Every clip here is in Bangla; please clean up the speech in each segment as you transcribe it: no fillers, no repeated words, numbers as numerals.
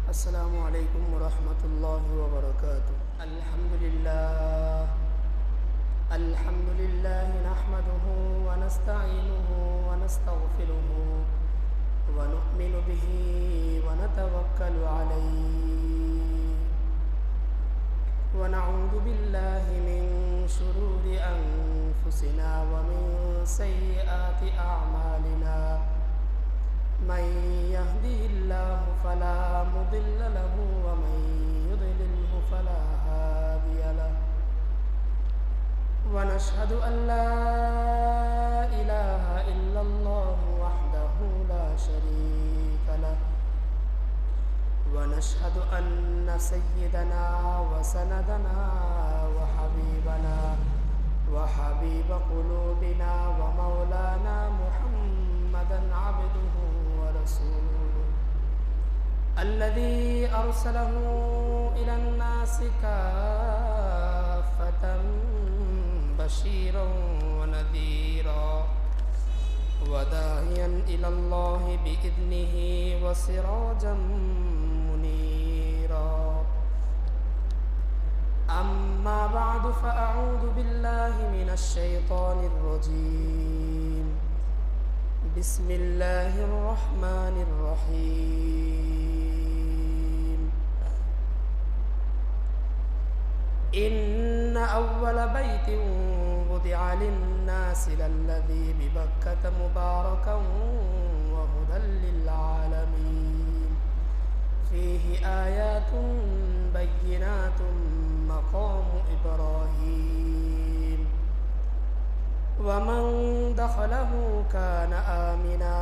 السلام عليكم ورحمة الله وبركاته. الحمد لله نحمده ونستعينه ونستغفره ونؤمن به ونتوكل عليه ونعوذ بالله من شرور أنفسنا ومن سيئات أعمالنا. من يهده الله فلا مضل له ومن يضلله فلا هادي له. ونشهد أن لا إله إلا الله وحده لا شريك له. ونشهد أن سيدنا وسندنا وحبيبنا وحبيب قلوبنا ومولانا محمدا عبده ورسوله الذي أرسله إلى الناس كافة بشيرا ونذيرا وداعيا إلى الله بإذنه وسراجا منيرا. أما بعد فأعوذ بالله من الشيطان الرجيم. بسم الله الرحمن الرحيم. إن أول بيت وضع للناس للذي ببكة مباركا وهدى للعالمين فيه آيات بينات مقام إبراهيم ومن دخله كان آمنا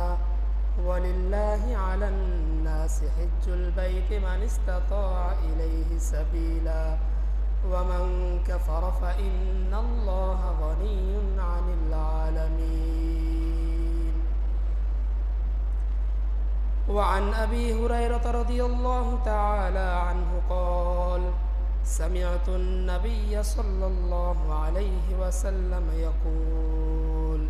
ولله على الناس حج البيت من استطاع إليه سبيلا ومن كفر فإن الله غني عن العالمين. وعن أبي هريرة رضي الله تعالى عنه قال: سمعت النبي صلى الله عليه وسلم يقول: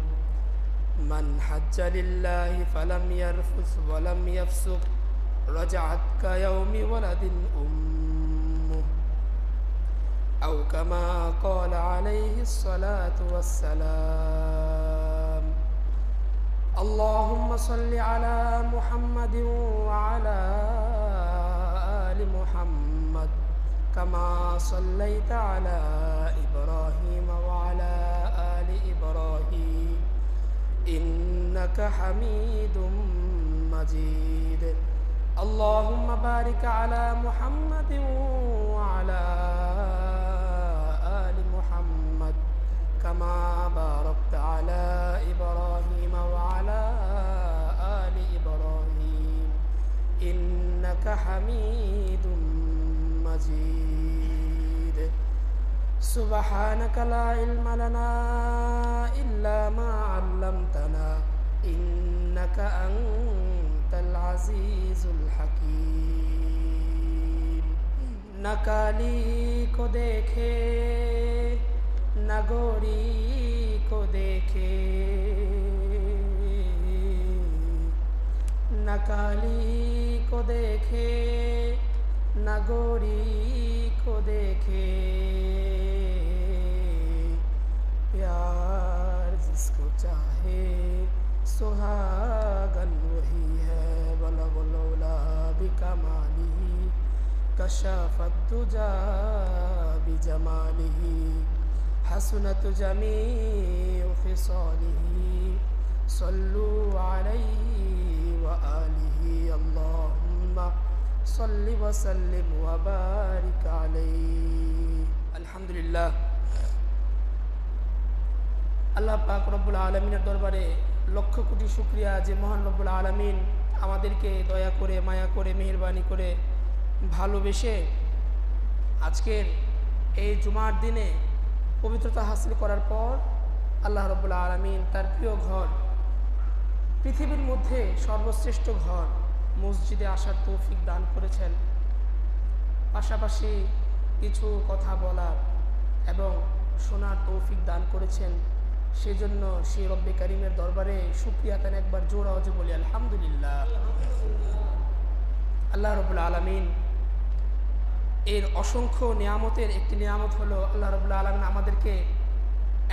من حج لله فلم يرفث ولم يفسق رجعت كيوم ولد أمه أو كما قال عليه الصلاة والسلام. اللهم صل على محمد وعلى آل محمد كما صليت على إبراهيم وعلى آل إبراهيم إنك حميد مجيد. اللهم بارك على محمد وعلى آل محمد كما باركت على إبراهيم وعلى آل إبراهيم إنك حميد مجيد. سبحانك لا علم لنا إلا ما علمتنا إنك أنت العزيز الحكيم. नकाली को देखे नगोरी को देखे नकाली को देखे नगोरी को देखे प्यार जिसको चाहे सुहागन वही है बला बलौला बिकमाली कशाफत तुजा बिजमालिही हसनत जमीउ खिसालिही सल्लु अलैहि व आलिही अल्लाहुम्मा सल्लि व सल्लिम व बारिक अलैहि। अल्हम्दुलिल्लाह। আল্লাহ পাক রব্বুল আলামিনের দরবারে লক্ষ কোটি শুকরিয়া যে মহান রব্বুল আলামিন আমাদেরকে দয়া করে মায়া করে মেহেরবানি করে ভালোবেসে আজকের এই জুমার দিনে পবিত্রতা হাসিল করার পর আল্লাহ রব্বুল আলামিন তার প্রিয় ঘর পৃথিবীর মধ্যে সর্বশ্রেষ্ঠ ঘর মসজিদে আসার তৌফিক দান করেছেন। পাশাপাশি কিছু কথা বলার এবং শোনার তৌফিক দান করেছেন। সেজন্য সেই রব্বে কারিমের দরবারে শুকরিয়া তান একবার জোর আওয়াজে বলি আলহামদুলিল্লাহ। আল্লাহ রাব্বুল আলামিন এর অসংখ্য নিয়ামতের একটি নিয়ামত হলো আল্লাহ রাব্বুল আলামিন আমাদেরকে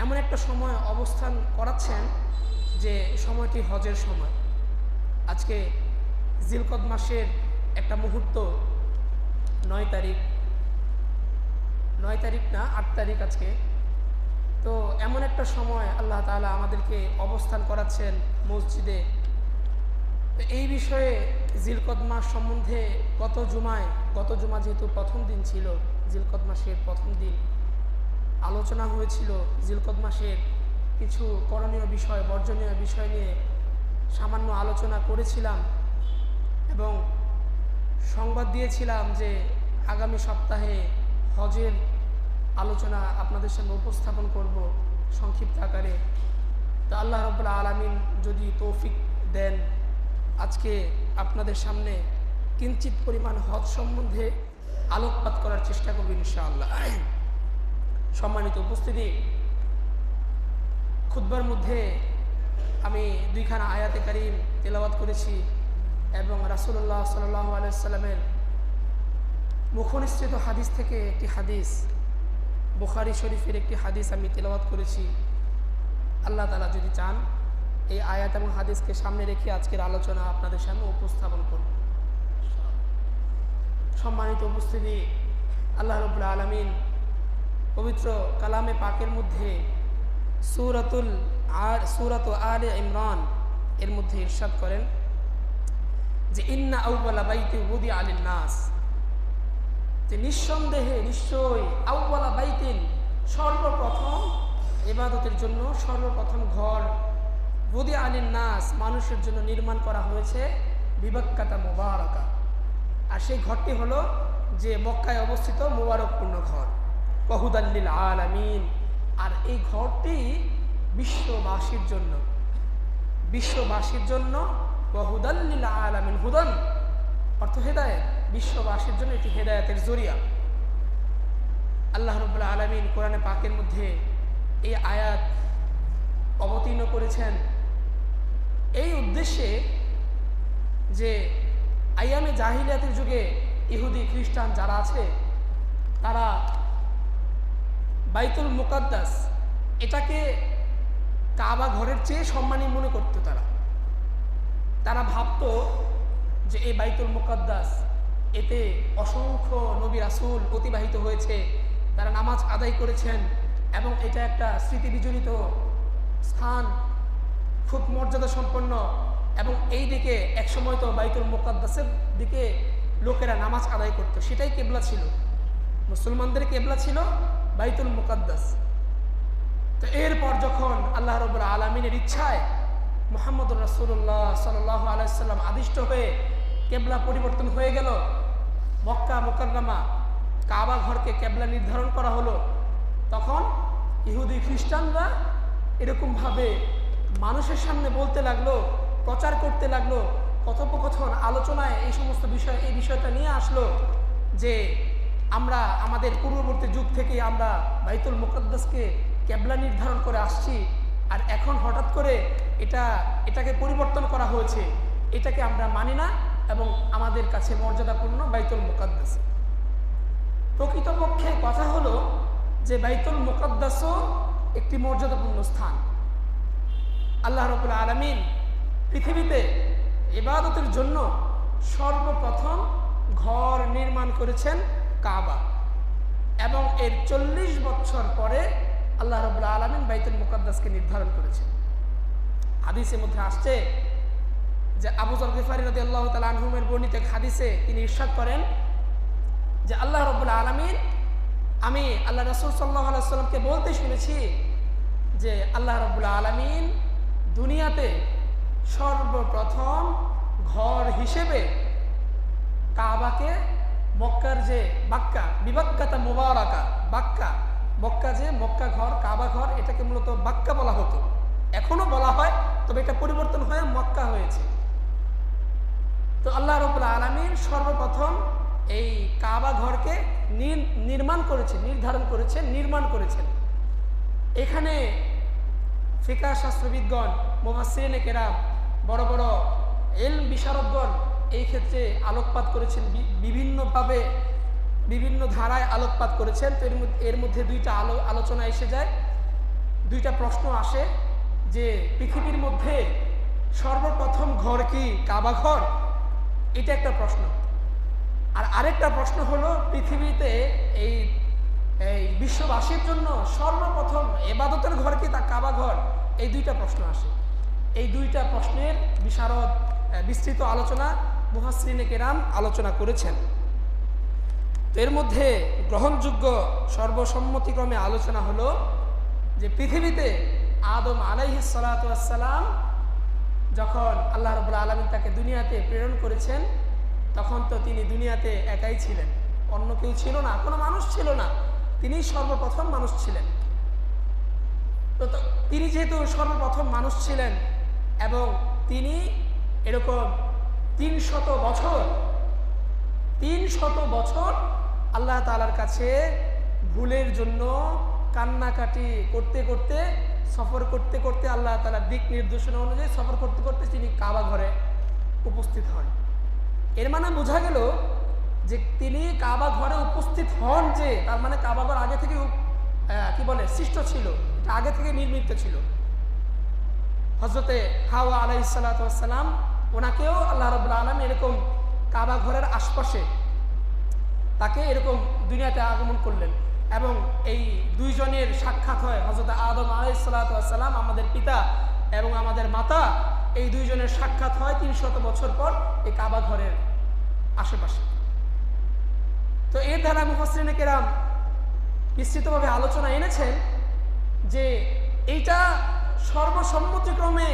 এমন একটা সময় অবস্থান করাচ্ছেন যে সময়টি হজের সময়। আজকে জিলকদ মাসের একটা মুহূর্ত, 9 তারিখ না 8 তারিখ আজকে। তো এমন একটা সময় আল্লাহ তাআলা আমাদেরকে অবস্থান করাচ্ছেন মসজিদে। তো এই বিষয়ে জিলকদ মাস সম্বন্ধে গত জুমা যেহেতু প্রথম দিন ছিল, জিলকদ মাসের প্রথম দিন আলোচনা হয়েছিল। জিলকদ মাসের কিছু করণীয় বিষয়, বর্জনীয় বিষয় নিয়ে সামান্য আলোচনা করেছিলাম এবং সংবাদ দিয়েছিলাম যে আগামী সপ্তাহে হজের আলোচনা আপনাদের সামনে উপস্থাপন করব সংক্ষিপ্ত আকারে। তো আল্লাহ রাব্বুল আলামিন যদি তৌফিক দেন, আজকে আপনাদের সামনে কিঞ্চিত পরিমাণ হজ সম্বন্ধে আলোকপাত করার চেষ্টা করব ইনশাআল্লাহ। সম্মানিত উপস্থিতি, খুতবার মধ্যে আমি 2খানা আয়াতে কারিম তেলাওয়াত করেছি এবং রাসূলুল্লাহ সাল্লাল্লাহু আলাইহি ওয়াসাল্লামের মুখনিসৃত হাদিস থেকে একটি হাদিস, বুখারী শরীফের একটি হাদিস আমি তেলাওয়াত করেছি। আল্লাহ তাআলা যদি চান এই আয়াত এবং হাদিসকে সামনে রেখে আজকের আলোচনা আপনাদের সামনে উপস্থাপন করব। সম্মানিত উপস্থিতি, আল্লাহ রাব্বুল আলামিন পবিত্র কালামে পাকের মধ্যে সূরাত আলে ইমরান এর মধ্যে ইরশাদ করেন যে ইন্না আউওয়ালা বাইতি উদিআ লিন-নাস, যে নিঃসন্দেহে নিশ্চয়ই আউওয়ালা বাইতিন সর্বপ্রথম ইবাদতের জন্য সর্বপ্রথম ঘর উদিআ লিন-নাস মানুষের জন্য নির্মাণ করা হয়েছে বিবাক্কাতা মুবারাকা। আর সেই ঘরটি হলো যে মক্কায় অবস্থিত মুবারকপূর্ণ ঘর, ওয়াহুদাল লিল আলামিন। আর এই ঘরটি বিশ্ববাসীর জন্য ওয়াহুদাল লিল আলামিন, হুদান অর্থ হেদায়েত, বিশ্ববাসীর জন্য এটি হেদায়েতের জরিয়া। আল্লাহ রাব্বুল আলামিন কোরআনে পাকের মধ্যে এই আয়াত অবতীর্ণ করেছেন এই উদ্দেশ্যে যে আইয়ামে জাহিলিয়াতের যুগে ইহুদি খ্রিস্টান যারা আছে তারা বাইতুল মুকাদ্দাস এটাকে কাবা ঘরের চেয়ে সম্মানী মনে করত। তারা ভাবতো যে এই বাইতুল মুকাদ্দাস এতে অসংখ্য নবী রাসূল অতিবাহিত হয়েছে, তারা নামাজ আদায় করেছেন এবং এটা একটা স্মৃতি বিজড়িত স্থান, খুব মর্যাদা সম্পন্ন। এবং এই দিকে একসময় তো বাইতুল মুকাদ্দাসের দিকে লোকেরা নামাজ আদায় করত, সেটাই কেবলা ছিল, মুসলমানদের কেবলা ছিল বাইতুল মুকাদ্দাস। তো এরপর যখন আল্লাহ রাব্বুল আলামিনের ইচ্ছায় মুহাম্মদুর রাসূলুল্লাহ সাল্লাল্লাহু আলাইহি ওয়াসাল্লাম আদিষ্ট হয়ে কেবলা পরিবর্তন হয়ে গেল, মক্কা মুকাররমা কাবা ঘরকে কেবলা নির্ধারণ করা হলো, তখন ইহুদি খ্রিস্টানরা এরকমভাবে মানুষের সামনে বলতে লাগলো, প্রচার করতে লাগলো, কথোপকথন আলোচনায় এই সমস্ত বিষয়, এই বিষয়টা নিয়ে আসলো যে আমরা আমাদের পূর্ববর্তী যুগ থেকে আমরা বাইতুল মুকাদ্দাসকে কেবলা নির্ধারণ করে আসছি, আর এখন হঠাৎ করে এটাকে পরিবর্তন করা হয়েছে, এটাকে আমরা মানি না এবং আমাদের কাছে মর্যাদাপূর্ণ বাইতুল মুকাদ্দাস। প্রকৃতপক্ষে কথা হলো যে বাইতুল মুকাদ্দাসও একটি মর্যাদাপূর্ণ স্থান। আল্লাহ রাব্বুল আলামিন পৃথিবীতে ইবাদতের জন্য সর্বপ্রথম ঘর নির্মাণ করেছেন কাবা, এবং এর 40 বছর পরে আল্লাহ রাব্বুল আলামিন বাইতুল মুকাদ্দাসকে নির্ধারণ করেছেন। হাদিসের মধ্যে আসছে যে আবু যর গিফারী রাদিয়াল্লাহু তাআলা আনহুমের বর্ণিত হাদিসে তিনি ইরশাদ করেন যে আল্লাহ রাব্বুল আলামিন, আমি আল্লাহ রাসূল সাল্লাল্লাহু আলাইহি ওয়াসাল্লামকে বলতে শুনেছি যে আল্লাহ রাব্বুল আলামিন দুনিয়াতে সর্বপ্রথম ঘর হিসেবে কাবাকে, মক্কার যে বাক্কা বিবাক্কাতা মুবারাকা, মক্কা যে মক্কা ঘর, কাবা ঘর, এটাকে মূলত বাক্কা বলা হতো, এখনো বলা হয়, তবে এটা পরিবর্তন হয়ে মক্কা হয়েছে। তো আল্লাহ রাব্বুল আলামিন সর্বপ্রথম এই কাবা ঘরকে নির্মাণ করেছেন। এখানে ফিকহ শাস্ত্রবিদগণ, মুফাসসিরিনে কেরাম, বড় বড় ইলম বিশারদগণ এই ক্ষেত্রে আলোকপাত করেছেন বিভিন্নভাবে, বিভিন্ন ধারায় আলোকপাত করেছেন। তো এর মধ্যে দুইটা আলোচনা এসে যায়, দুইটা প্রশ্ন আসে যে পৃথিবীর মধ্যে সর্বপ্রথম ঘর কি কাবা ঘর, এটা একটা প্রশ্ন। আর আরেকটা প্রশ্ন হলো পৃথিবীতে এই বিশ্ববাসীর জন্য সর্বপ্রথম ইবাদতের ঘর কি তা কাবা ঘর, এই দুইটা প্রশ্ন আসে। এই দুইটা প্রশ্নের বিশারদ বিস্তৃত আলোচনা মুহাসসিরিনে কেরাম আলোচনা করেছেন। তো এর মধ্যে গ্রহণযোগ্য সর্বসম্মতিক্রমে আলোচনা হলো যে পৃথিবীতে আদম আলাইহিস সালাতু ওয়াস সালাম যখন আল্লাহ রাব্বুল আলামিন তাকে দুনিয়াতে প্রেরণ করেছেন, তখন তো তিনি দুনিয়াতে একাই ছিলেন, অন্য কেউ ছিল না, কোনো মানুষ ছিল না, তিনি সর্বপ্রথম মানুষ ছিলেন। তো তিনি যেহেতু সর্বপ্রথম মানুষ ছিলেন এবং তিনি এরকম 300 বছর আল্লাহ তাআলার কাছে ভুলের জন্য কান্নাকাটি করতে করতে, সফর করতে করতে, আল্লাহ তাআলার দিক নির্দেশনা অনুযায়ী সফর করতে করতে তিনি কাবা ঘরে উপস্থিত হন। এর মানে বোঝা গেল যে তিনি কাবা ঘরে উপস্থিত হন, যে তার মানে কাবা ঘর আগে থেকে সৃষ্ট ছিল, এটা আগে থেকে নির্মিত ছিল। হযরতে হাওয়া আলাইহিস সালাতু ওয়াস সালাম, ওনাকেও আল্লাহ রাব্বুল আলামিন এরকম কাবা ঘরের আশপাশে তাকে এরকম দুনিয়াতে আগমন করলেন এবং এই দুইজনের সাক্ষাৎ হয়। হযরতে আদম আলাইহিস সালাতু ওয়াস সালাম, আমাদের পিতা এবং আমাদের মাতা, এই দুইজনের সাক্ষাৎ হয় 300 বছর পর এই কাবা ঘরের আশেপাশে। তো এর দ্বারা মুফাসসিরিনে কেরাম বিস্তৃতভাবে আলোচনা এনেছেন যে এইটা সর্বসম্মতিক্রমে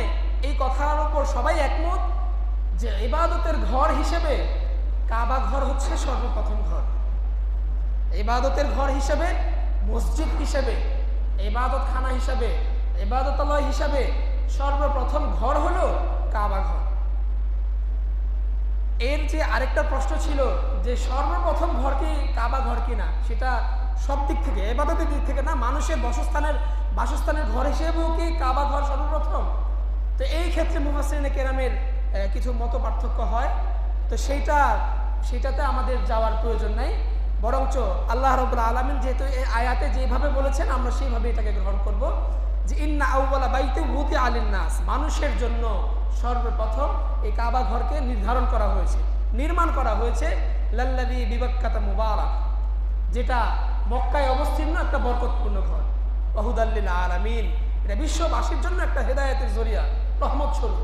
এই কথার উপর সবাই একমত যে ইবাদতের ঘর হিসেবে কাবা ঘর হচ্ছে সর্বপ্রথম ঘর। ইবাদতের ঘর হিসেবে, মসজিদ হিসেবে, ইবাদত খানা হিসেবে, ইবাদতালয় হিসেবে সর্বপ্রথম ঘর হলো কাবা ঘর। এর যে আরেকটা প্রশ্ন ছিল যে সর্বপ্রথম ঘর কি কাবা ঘর কিনা, সেটা সব দিক থেকে, ইবাদতের দিক থেকে না, মানুষের বাসস্থানের ঘর হিসেবেও কি কাবা ঘর সর্বপ্রথম। তো এই ক্ষেত্রে মুফাসসিরিনে কেরামের কিছু মত পার্থক্য হয়। তো সেইটাতে আমাদের যাওয়ার প্রয়োজন নাই, বরঞ্চ আল্লাহ রাব্বুল আলামিন যেহেতু এই আয়াতে যেভাবে বলেছেন আমরা সেইভাবে এটাকে গ্রহণ করব যে ইন্না আউওয়ালা বাইতিন উযিআ লিন-নাস, মানুষের জন্য সর্বপ্রথম এই কাবা ঘরকে নির্ধারণ করা হয়েছে, নির্মাণ করা হয়েছে, লাল্লাযী বিবাক্কাতা মুবারাক, যেটা মক্কায় অবস্থিত একটা বরকতপূর্ণ ঘর, ওয়া হুদাল লিল আলামিন, এটা বিশ্ববাসীর জন্য একটা হেদায়েতের জরিয়া, রহমত স্বরূপ।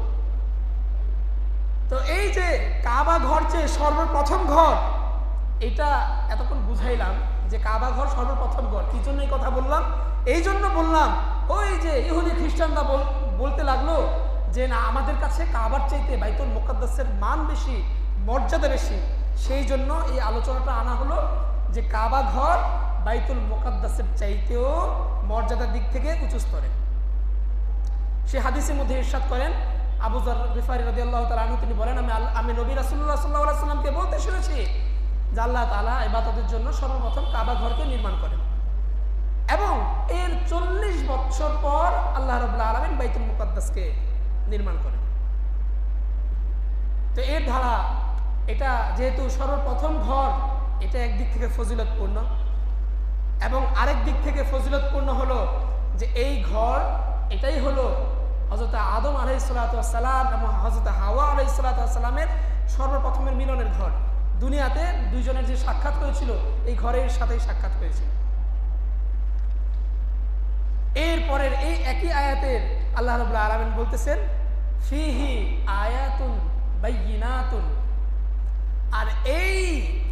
তো এই যে কাবা ঘর যে সর্বপ্রথম ঘর, এটা এতক্ষণ বুঝাইলাম যে কাবা ঘর সর্বপ্রথম ঘর। কি জন্য এই কথা বললাম? এই জন্য বললাম, ওই যে ইহুদি খ্রিস্টানরা বলতে লাগলো যে না, আমাদের কাছে কাবার চাইতে বাইতুল মুকাদ্দাসের মান বেশি, মর্যাদা বেশি। সেই জন্য এই আলোচনাটা আনা হলো যে কাবা ঘর বাইতুল মুকাদ্দাসের চাইতেও মর্যাদার দিক থেকে উঁচু স্তরে। সে হাদিসের মধ্যে ইরশাদ করেন, আবু যর গিফারী রাদিয়াল্লাহু তাআলা আনহু, তিনি বলেন, আমি নবী রাসূলুল্লাহ সাল্লাল্লাহু আলাইহি ওয়াসাল্লামকে বলতে শুনেছি যে আল্লাহ তাআলা ইবাদতের জন্য সর্বপ্রথম কাবা ঘরকে নির্মাণ করেন এবং এর 40 বছর পর আল্লাহ রাব্বুল আলামিন বাইতুল মুকাদ্দাসকে নির্মাণ করেন। তো এর ধারা, এটা যেহেতু সর্বপ্রথম ঘর, এটা একদিক থেকে ফজিলতপূর্ণ এবং আরেক দিক থেকে ফজিলতপূর্ণ হলো যে এই ঘর, এটাই হলো হযরত আদম আলাইহিস সালাতু ওয়াস সালাম এবং হযরত হাওয়া আলাইহিস সালাতু ওয়াস সালামের সর্বপ্রথমের মিলনের ঘর। দুনিয়াতে দুইজনের যে সাক্ষাৎ হয়েছিল, এই ঘরের সাথেই সাক্ষাৎ হয়েছিল। এরপরের এই একই আয়াতের আল্লাহ রাব্বুল আলামিন বলতেছেন, ফিহি আয়াতুন বাইয়িনাতুন, আর এই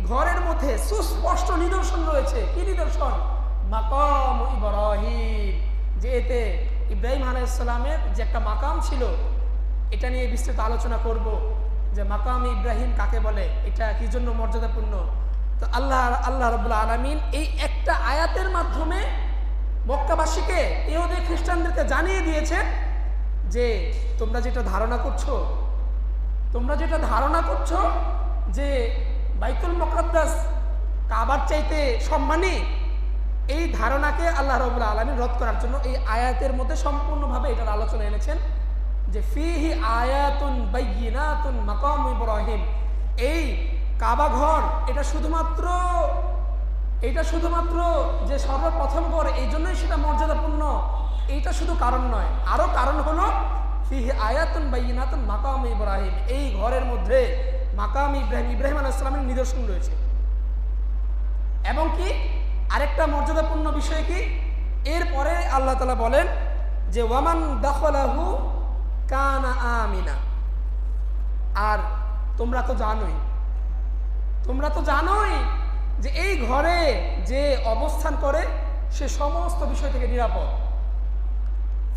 ঘরের মধ্যে সুস্পষ্ট নিদর্শন রয়েছে। কি নিদর্শন? মাকাম ইব্রাহিম, যে এতে ইব্রাহিম আলাইহিস সালামের যে একটা মাকাম ছিল, এটা নিয়ে বিস্তৃত আলোচনা করব যে মাকাম ইব্রাহিম কাকে বলে, এটা কি জন্য মর্যাদাপূর্ণ। তো আল্লাহ রাব্বুল আলামিন এই একটা আয়াতের মাধ্যমে মক্কাবাসীকে, ইহুদি খ্রিস্টানদেরকে জানিয়ে দিয়েছেন যে তোমরা যেটা ধারণা করছো যে বাইতুল মুকাদ্দাস কাবার চাইতে সম্মানী, এই ধারণাকে আল্লাহ রাব্বুল আলামিন রদ করার জন্য এই আয়াতের মধ্যে সম্পূর্ণভাবে এটার আলোচনা এনেছেন যে ফিহি আয়াতুন বাইয়িনাতুন মাকাম ইব্রাহিম, এই কাবা ঘর এটা শুধুমাত্র যে সর্বপ্রথম ঘর এই জন্যই সেটা মর্যাদাপূর্ণ, এইটা শুধু কারণ নয়, আরো কারণ হলো ফিহি আয়াতুন বাইয়িনাতুন মাকাম ইব্রাহিম, এই ঘরের মধ্যে মাকাম ইব্রাহিম আলাইহিস সালামের নিদর্শন রয়েছে। এবং কি আরেকটা মর্যাদাপূর্ণ বিষয় কি, এরপরে আল্লাহ তাআলা বলেন যে ওয়ামান দাখালাহু কানা আমিনা। আর তোমরা তো জানোই যে এই ঘরে যে অবস্থান করে সে সমস্ত বিষয় থেকে নিরাপদ।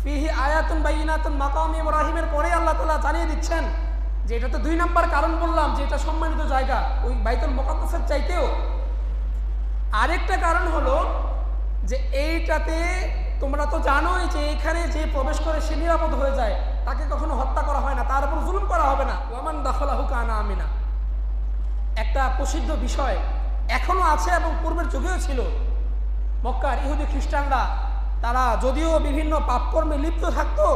ফিহি আয়াতুন বাইয়িনাতুন মাকাম ইব্রাহিমের পরে আল্লাহ তাআলা জানিয়ে দিচ্ছেন যে এটা তো 2 নম্বর কারণ বললাম যে এটা সম্মানিত জায়গা, ওই বাইতুল মুকাদ্দাসের চাইতেও। আরেকটা কারণ হলো যে এইটাতে তোমরা তো জানোই যে এখানে যে প্রবেশ করে সে নিরাপদ হয়ে যায়, তাকে কখনো হত্যা করা হয় না, তার উপর জুলুম করা হবে না। ওয়ামান দাখালাহু কানা আমিনা একটা প্রসিদ্ধ বিষয় এখনো আছে এবং পূর্বের যুগেও ছিল। মক্কার ইহুদি খ্রিস্টানরা তারা যদিও বিভিন্ন পাপকর্মে লিপ্ত থাকতো,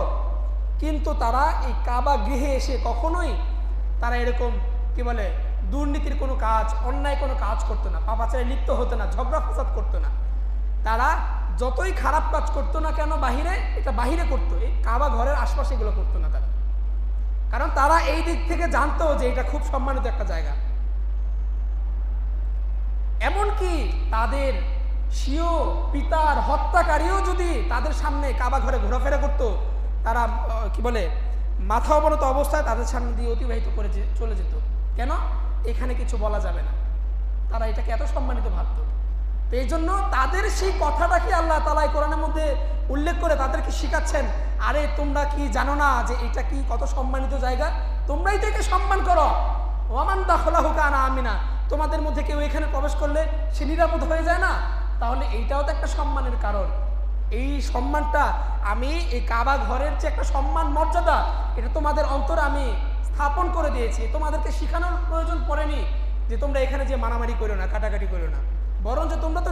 কিন্তু তারা এই কাবা গৃহে এসে কখনোই তারা এরকম কি বলে দুর্নীতির কোনো কাজ, অন্যায় কোনো কাজ করতো না, পাপাচারে লিপ্ত হতো না, ঝগড়া ফাসাদ করতো না। তারা যতই খারাপ কাজ করতো না কেন এটা বাহিরে করতো, এই কাবা ঘরের আশপাশে এগুলো করতো না তারা, কারণ তারা এই দিক থেকে জানতো যে এটা খুব সম্মানিত একটা জায়গা। এমনকি তাদের স্বীয় পিতার হত্যাকারীও যদি তাদের সামনে কাবা ঘরে ঘোরাফেরা করতো, তারা কি বলে মাথা অবনত অবস্থায় তাদের সামনে দিয়ে অতিবাহিত করে চলে যেত। কেন? এখানে কিছু বলা যাবে না, তারা এটাকে এত সম্মানিত ভাবত। তো এই জন্য তাদের সেই কথাটাকে আল্লাহ তাআলা কোরআনের মধ্যে উল্লেখ করে তাদেরকে শিখাচ্ছেন, আরে তোমরা কি জানো না যে এটা কি কত সম্মানিত জায়গা, তোমরাই থেকে সম্মান করো। ওয়ামান দাখালাহু কানা আমিনা, তোমাদের মধ্যে কেউ এখানে প্রবেশ করলে সে নিরাপদ হয়ে যায় না, তাহলে এইটাও তো একটা সম্মানের কারণ। এই সম্মানটা আমি এই কাবা ঘরের যে একটা সম্মান মর্যাদা, এটা তোমাদের অন্তরে আমি স্থাপন করে দিয়েছি। তোমাদেরকে শেখানোর প্রয়োজন পড়েনি যে তোমরা এখানে যে মারামারি করো না, কাটাকাটি করো না, বরঞ্চ তোমরা তো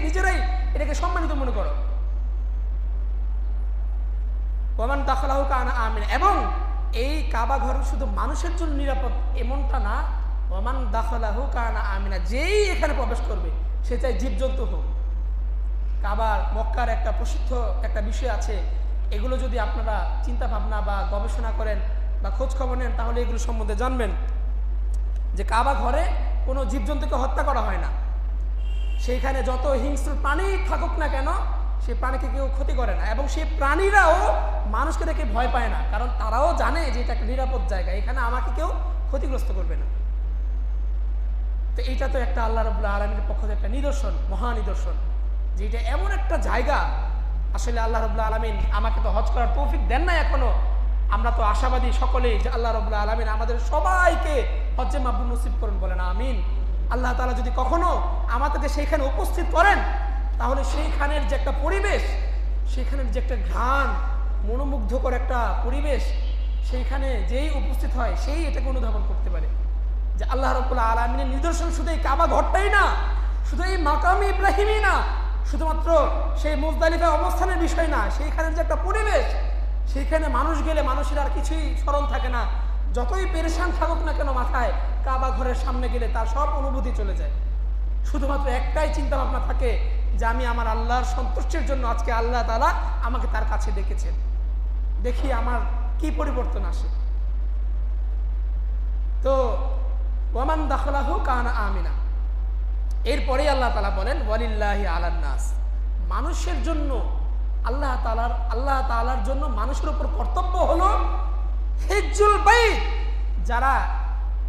নিজেরাই এটাকে সম্মানিত মনে করো। ওয়ামান দাখালাহু কানা আমিনা, এবং এই কাবা ঘর শুধু মানুষের জন্য নিরাপদ এমনটা না, ওয়ামান দাখালাহু কানা আমিনা, যেই এখানে প্রবেশ করবে সে চাই জীবজন্তু হোক। কাবার মক্কার একটা প্রসিদ্ধ একটা বিষয় আছে, এগুলো যদি আপনারা চিন্তা ভাবনা বা গবেষণা করেন বা খোঁজ খবর নেন তাহলে এগুলো সম্বন্ধে জানবেন যে কাবা ঘরে কোনো জীবজন্তুকে হত্যা করা হয় না। সেইখানে যত হিংস্র প্রাণী থাকুক না কেন, সেই প্রাণীকে কেউ ক্ষতি করে না, এবং সেই প্রাণীরাও মানুষকে দেখে ভয় পায় না, কারণ তারাও জানে যে এটা একটা নিরাপদ জায়গা, এখানে আমাকে কেউ ক্ষতিগ্রস্ত করবে না। তো এইটা তো একটা আল্লাহ রাব্বুল আলামিনের পক্ষ থেকে একটা নিদর্শন, মহা নিদর্শন, যে এটা এমন একটা জায়গা। আসলে আল্লাহ রাব্বুল আলামিন আমাকে তো হজ করার তৌফিক দেন না এখনো, আমরা তো আশাবাদী সকলেই যে আল্লাহ রাব্বুল আলামিন আমাদের সবাইকে হজ্জে মাবরুর নসিব করুন, বলেন আমিন। আল্লাহ তাআলা যদি কখনো আমাদেরকে সেইখানে উপস্থিত করেন, তাহলে সেইখানের যে একটা পরিবেশ, সেইখানের যে একটা ঘ্রাণ, মনোমুগ্ধকর একটা পরিবেশ, সেইখানে যেই উপস্থিত হয় সেই এটাকে অনুধাবন করতে পারে যে আল্লাহ রাব্বুল আলামিনের নিদর্শন শুধু এই কাবা ঘরটাই না, শুধু এই মাকাম ইব্রাহিমই না, শুধুমাত্র সেই মুজদালিফা অবস্থানের বিষয় না, সেইখানের যে একটা পরিবেশ, সেইখানে মানুষ গেলে মানুষের আর কিছুই স্মরণ থাকে না, যতই পেরেশান থাকুক না কেন মাথায়, কাবা ঘরের সামনে গেলে তার সব অনুভূতি চলে যায়। শুধুমাত্র একটাই চিন্তা ভাবনা থাকে যে আমি আমার আল্লাহর সন্তুষ্টির জন্য আজকে আল্লাহ তাআলা আমাকে তার কাছে ডেকেছেন, দেখি আমার কি পরিবর্তন আসে। তো ওয়ামান দাখালাহু কানা আমিনা, এরপরেই আল্লাহ তাআলা বলেন ওয়ালিল্লাহি আলান নাস, মানুষের জন্য আল্লাহ তাআলার জন্য মানুষের উপর কর্তব্য হলো হিজ্জুল বাইত,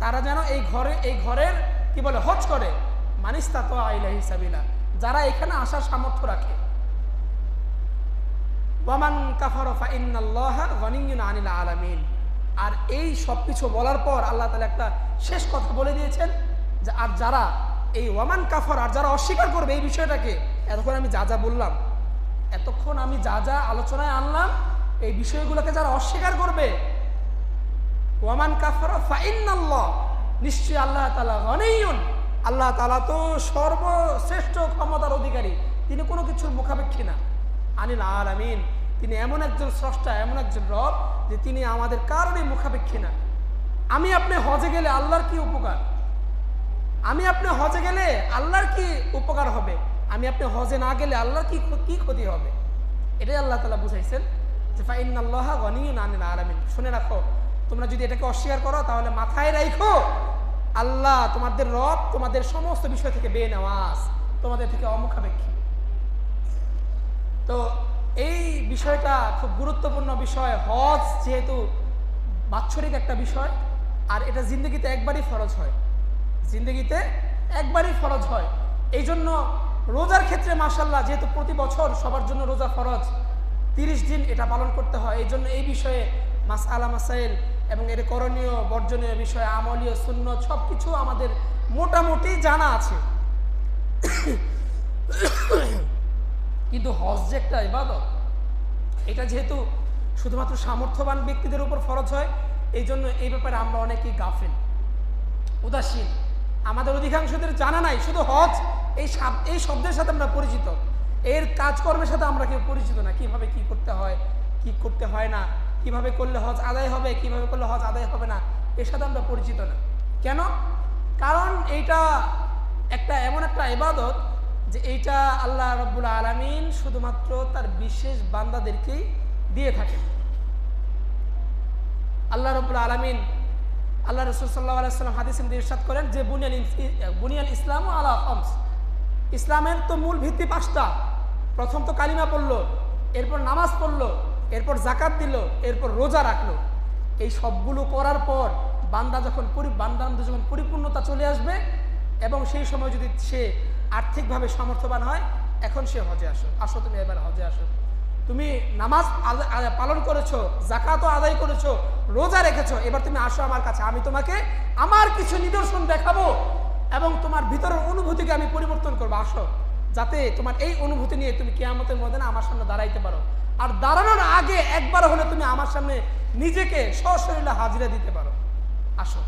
তারা যেন এই ঘরের কি বলে হজ করে, মানিস্তাতা ইলাইহি সাবিলা, যারা এখানে আসার সামর্থ্য রাখে। ওয়ামান কাফারা ফা ইন্নাল্লাহা গনিয়্যুন আনিল আলামিন। আর এই সব কিছু বলার পর আল্লাহ তাআলা একটা শেষ কথা বলে দিয়েছেন যে আর যারা এই ওয়ামান কাফার, আর যারা অস্বীকার করবে এই বিষয়টাকে, এতক্ষণ আমি যা যা আলোচনায় আনলাম, এই বিষয়গুলোকে যারা অস্বীকার করবে, ওয়ামান কাফারা ফা ইন্নাল্লাহ, নিশ্চয়ই আল্লাহ তাআলা গনিয়্যুন, আল্লাহ তাআলা তো সর্বশ্রেষ্ঠ ক্ষমতার অধিকারী, তিনি কোনো কিছুর মুখাপেক্ষী না, আনিল আলামিন, তিনি এমন একজন স্রষ্টা, এমন একজন রব যে তিনি আমাদের কারোরই মুখাপেক্ষী না। আমি আপনি হজে গেলে আল্লাহর কি উপকার, আমি আপনি হজে গেলে আল্লাহর কি উপকার হবে, আমি আপনি হজে না গেলে আল্লাহর কি কি ক্ষতি হবে। এটাই আল্লাহ তাআলা বুঝাইছেন যে ফাইন্নাল্লাহা গনিয়্যুন আনিল আলামিন। শুনে রাখো, তোমরা যদি এটাকে অস্বীকার করো তাহলে মাথায় রাখো আল্লাহ তোমাদের রব তোমাদের সমস্ত বিষয় থেকে বেনাওয়াজ, তোমাদের থেকে অমুখাপেক্ষী। তো এই বিষয়টা খুব গুরুত্বপূর্ণ বিষয়। হজ যেহেতু বাৎসরিক একটা বিষয়, আর এটা জিন্দগিতে একবারই ফরজ হয়, জিন্দগিতে একবারই ফরজ হয়। এই জন্য রোজার ক্ষেত্রে মাশাআল্লাহ যেহেতু প্রতি বছর সবার জন্য রোজা ফরজ, 30 দিন এটা পালন করতে হয়। এই জন্য এই বিষয়ে মাসআলা মাসাইল এবং এর করণীয় বর্জনীয় বিষয়, আমলীয় সুন্নত সব কিছু আমাদের মোটামুটি জানা আছে। কিন্তু হজ যে একটা ইবাদত, এটা যেহেতু শুধুমাত্র সামর্থ্যবান ব্যক্তিদের উপর ফরজ হয়, এই জন্য এই ব্যাপারে আমরা অনেকেই গাফিল, উদাসীন। আমাদের অধিকাংশদের জানা নাই, শুধু হজ এই শব্দের সাথে আমরা পরিচিত, এর কাজকর্মের সাথে আমরা কেউ পরিচিত না। কিভাবে কি করতে হয়, কি করতে হয় না, কিভাবে করলে হজ আদায় হবে, কিভাবে করলে হজ আদায় হবে না, এর সাথে আমরা পরিচিত না। কেন? কারণ এইটা এমন একটা ইবাদত যে এইটা আল্লাহ রাব্বুল আলামিন শুধুমাত্র তার বিশেষ বান্দাদেরকেই দিয়ে থাকেন। আল্লাহ রাব্বুল আলামিন, আল্লাহ রাসূল সাল্লাল্লাহু আলাইহি ওয়াসাল্লাম হাদিসে ইরশাদ করেন যে বুনিয়াল ইসলামু আলা খামস, ইসলামের তো মূল ভিত্তি 5টা। প্রথম তো কালিমা পড়লো, এরপর নামাজ পড়লো, এরপর যাকাত দিল, এরপর রোজা রাখলো। এই সবগুলো করার পর বান্দার মধ্যে যখন পরিপূর্ণতা চলে আসবে এবং সেই সময় যদি সে আর্থিকভাবে সামর্থ্যবান হয়, এখন সে হজে আসো তুমি এবার হজে আসো। তুমি নামাজ পালন করেছো, যাকাতও আদায় করেছো, রোজা রেখেছো, এবার তুমি আসো আমার কাছে, আমি তোমাকে আমার কিছু নিদর্শন দেখাবো এবং তোমার ভিতরের অনুভূতিকে আমি পরিবর্তন করবো। আসো, যাতে তোমার এই অনুভূতি নিয়ে তুমি কিয়ামতের ময়দানে আমার সামনে দাঁড়াইতে পারো, আর দাঁড়ানোর আগে একবার হলে তুমি আমার সামনে নিজেকে সশরীরে হাজিরা দিতে পারো। আসো।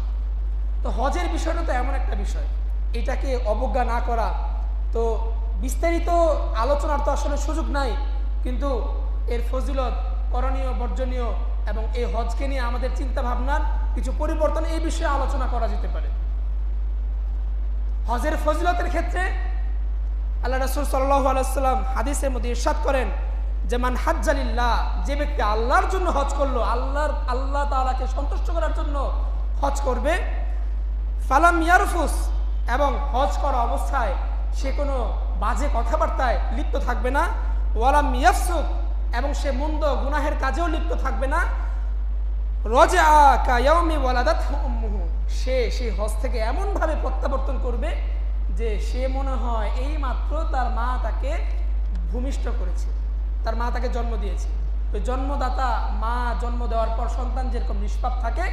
তো হজের বিষয়টা তো এমন একটা বিষয়, এটাকে অবজ্ঞা না করা। তো বিস্তারিত আলোচনার তো আসলে সুযোগ নাই, কিন্তু এর ফজিলত, করণীয় বর্জনীয় এবং এই হজকে নিয়ে আমাদের চিন্তা ভাবনার কিছু পরিবর্তন এই বিষয়ে আলোচনা করা যেতে পারে। হজের ফজিলতের ক্ষেত্রে আল্লাহ রাসূল সাল্লাল্লাহু আলাইহি ওয়াসাল্লাম হাদিসের মধ্যে ইরশাদ করেন যে মান হাজ্জালিল্লাহ, যে ব্যক্তি আল্লাহর জন্য হজ করলো, আল্লাহ তাআলাকে সন্তুষ্ট করার জন্য হজ করবে, ফালাম ইয়ারফুস, এবং হজ করা অবস্থায় সে কোনো বাজে কথাবার্তায় লিপ্ত থাকবে না, ওয়ালাম ইয়াফসুক, এবং সে মন্দ গুনাহের কাজেও লিপ্ত থাকবে না, রাজা কা ইয়াউমি ওয়ালাদাতহু উম্মুহু, সে সেই হজ থেকে এমনভাবে প্রত্যাবর্তন করবে যে সে মনে হয় এই মাত্র তার মা তাকে ভূমিষ্ঠ করেছে, তার মা তাকে জন্ম দিয়েছে। ওই জন্মদাতা মা জন্ম দেওয়ার পর সন্তান যেরকম নিষ্পাপ থাকে,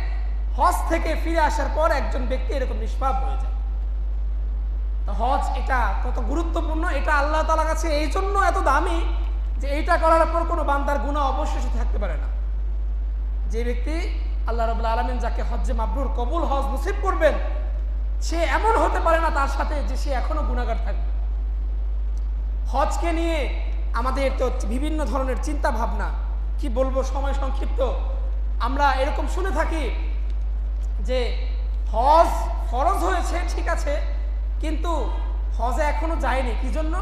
হজ থেকে ফিরে আসার পর একজন ব্যক্তি এরকম নিষ্পাপ হয়ে যায়। হজ এটা কত গুরুত্বপূর্ণ, এটা আল্লাহ তাআলার কাছে এই জন্য এত দামি যে এইটা করার পর কোনো বান্দার গুনাহ অবশেষে থাকতে পারে না। যে ব্যক্তি আল্লাহ রাব্বুল আলামিন যাকে হজ্জে মাবরুর কবুল হজ নসিব করবেন, সে এমন হতে পারে না তার সাথে যে সে এখনো গুনাহগার থাকবে। হজকে নিয়ে আমাদের তো বিভিন্ন ধরনের চিন্তা ভাবনা, কি বলবো, সময় সংক্ষিপ্ত। আমরা এরকম শুনে থাকি যে হজ ফরজ হয়েছে, ঠিক আছে, কিন্তু হজে এখনো যায়নি। কি জন্য?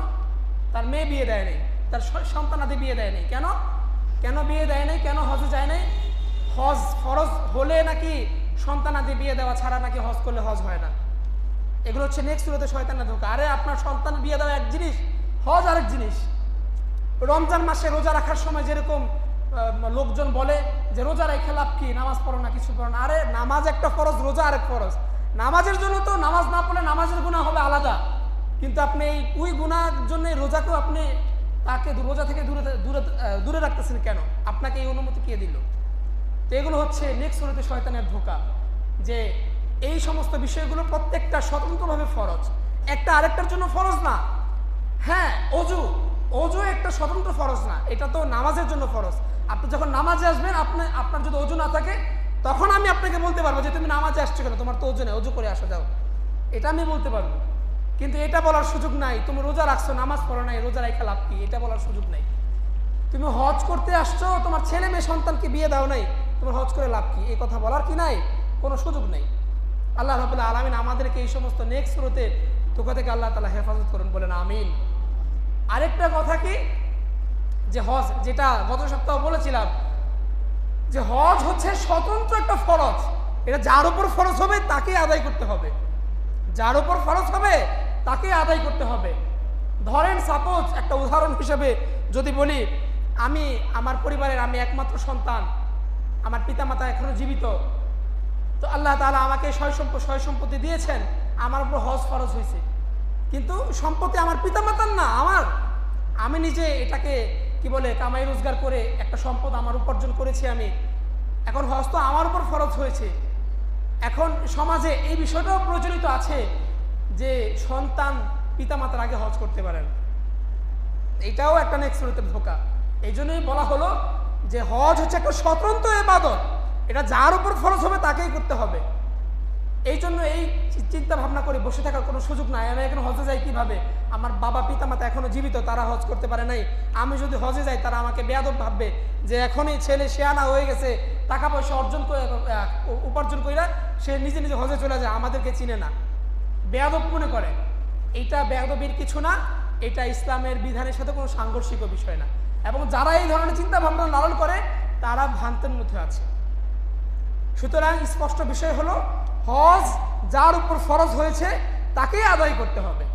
তার মেয়ে বিয়ে দেয় নাই, তার সন্তানাদি বিয়ে দেয় নাই। কেন বিয়ে দেয় নাই, কেন হজে যায় নাই? হজ ফরজ হলে নাকি সন্তানাদি বিয়ে দেওয়া ছাড়া নাকি হজ করলে হজ হয় না। এগুলো হচ্ছে নেক্সট সুরতে শয়তানের ধোঁকা। আরে আপনার সন্তান বিয়ে দেওয়া এক জিনিস, হজ আরেক জিনিস। রমজান মাসে রোজা রাখার সময় যেরকম লোকজন বলে যে রোজা রেখে লাভ কি, নামাজ পড়ো না, কিছু পড়ো না। আরে নামাজ একটা ফরজ, রোজা আরেক ফরজ। নামাজের জন্য তো নামাজ না পড়লে নামাজের গুনাহ হবে আলাদা, কিন্তু আপনি ওই গুনাহের জন্য রোজাকেও আপনি তাকে রোজা থেকে দূরে রাখতেছেন কেন? আপনাকে এই অনুমতি কে দিল? তো এগুলো হচ্ছে নেক্সট সুরতে শয়তানের ধোঁকা, যে এই সমস্ত বিষয়গুলো প্রত্যেকটা স্বতন্ত্রভাবে ফরজ, একটা আরেকটার জন্য ফরজ না। হ্যাঁ, অজু একটা স্বতন্ত্র ফরজ না, এটা তো নামাজের জন্য ফরজ। আপনি যখন নামাজে আসবেন, আপনার যদি অজু না থাকে, তখন আমি আপনাকে বলতে পারবো যে তুমি নামাজে আসছো কেন, তোমার তো অজু নেই, অজু করে আসো যাও, এটা আমি বলতে পারবো। কিন্তু এটা বলার সুযোগ নাই তুমি রোজা রাখছো, নামাজ পড়ো নাই, রোজা রেখে লাভ কি, এটা বলার সুযোগ নাই। তুমি হজ করতে আসছো, তোমার ছেলে মেয়ে সন্তানকে বিয়ে দাও নাই, তোমার হজ করে লাভ কি, এই কথা বলার কি নাই? কোনো সুযোগ নেই। আল্লাহ রাব্বুল আলামিন আমাদেরকে এই সমস্ত নেক স্রোতে ধোঁকা থেকে আল্লাহ তাআলা হেফাজত করুন, বলেন আমিন। আরেকটা কথা কি, যে হজ, যেটা গত সপ্তাহ বলেছিলাম, যে হজ হচ্ছে স্বতন্ত্র একটা ফরজ। এটা যার উপর ফরজ হবে তাকেই আদায় করতে হবে, যার উপর ফরজ হবে তাকেই আদায় করতে হবে। ধরেন সাপোজ একটা উদাহরণ হিসেবে যদি বলি, আমার পরিবারের আমি একমাত্র সন্তান, আমার পিতামাতা এখনো জীবিত, তো আল্লাহ তাআলা আমাকে সয় সম্পত্তি দিয়েছেন, আমার উপর হজ ফরজ হয়েছে, কিন্তু সম্পত্তি আমার পিতামাতার না, আমি নিজে এটাকে কি বলে কামাই রোজগার করে একটা সম্পদ আমার উপার্জন করেছি আমি, এখন হজ তো আমার উপর ফরজ হয়েছে। এখন সমাজে এই বিষয়টাও প্রচলিত আছে যে সন্তান পিতামাতার আগে হজ করতে পারেন, এটাও একটা নেক্সট সুরতের ধোঁকা। এই জন্যই বলা হলো যে হজ হচ্ছে একটা স্বতন্ত্র ইবাদত, এটা যার উপর ফরজ হবে তাকেই করতে হবে। এই জন্য এই চিন্তা ভাবনা করে বসে থাকার কোনো সুযোগ নাই। আমি এখন হজে যাই কিভাবে, আমার বাবা পিতামাতা এখনো জীবিত, তারা হজ করতে পারে নাই, আমি যদি হজে যাই তারা আমাকে বেয়াদব ভাববে যে এখনই ছেলে শেয়ানা হয়ে গেছে, টাকা পয়সা উপার্জন করে সে নিজে নিজে হজে চলে যায়, আমাদেরকে চিনে না, বেয়াদব মনে করে। এইটা বেয়াদবির কিছু না, এটা ইসলামের বিধানের সাথে কোনো সাংঘর্ষিক বিষয় না। এবং যারা এই ধরনের চিন্তা ভাবনা লালন করে তারা ভ্রান্তের মধ্যে আছে। সুতরাং স্পষ্ট বিষয় হলো, হজ যার উপর ফরজ হয়েছে তাকেই আদায় করতে হবে।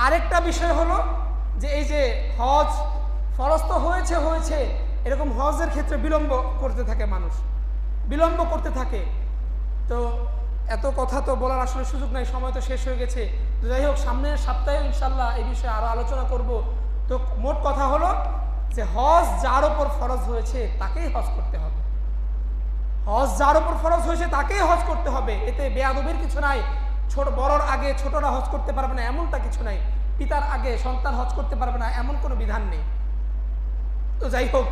আরেকটা বিষয় হলো যে এই যে হজ ফরজ তো হয়েছে, এরকম হজের ক্ষেত্রে বিলম্ব করতে থাকে, মানুষ বিলম্ব করতে থাকে। তো এত কথা তো বলার আসলে সুযোগ নাই, সময় তো শেষ হয়ে গেছে। তো যাই হোক, সামনের সপ্তাহে ইনশাল্লাহ এই বিষয়ে আরো আলোচনা করব। তো মোট কথা হলো যে হজ যার উপর ফরজ হয়েছে তাকেই হজ করতে হবে, হজ যার উপর ফরজ হয়েছে তাকেই হজ করতে হবে। এতে বেয়াদবির কিছু নাই, বড়র আগে ছোটরা হজ করতে পারবে না এমনটা কিছু নাই, পিতার আগে সন্তান হজ করতে পারবে না এমন কোনো বিধান নেই। তো যাই হোক,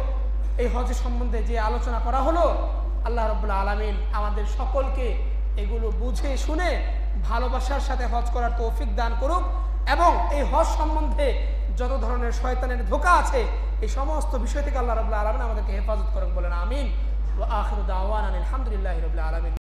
এই হজের সম্বন্ধে যে আলোচনা করা হলো, আল্লাহ রাব্বুল আলামিন আমাদের সকলকে এগুলো বুঝে শুনে ভালোবাসার সাথে হজ করার তৌফিক দান করুক, এবং এই হজ সম্বন্ধে যত ধরনের শয়তানের ধোঁকা আছে এই সমস্ত বিষয় থেকে আল্লাহ রাব্বুল আলামিন আমাদেরকে হেফাজত করুন, বলেন আমিন। ওয়া আখিরু দাওয়ানা আলহামদুলিল্লাহি রাব্বিল আলামিন।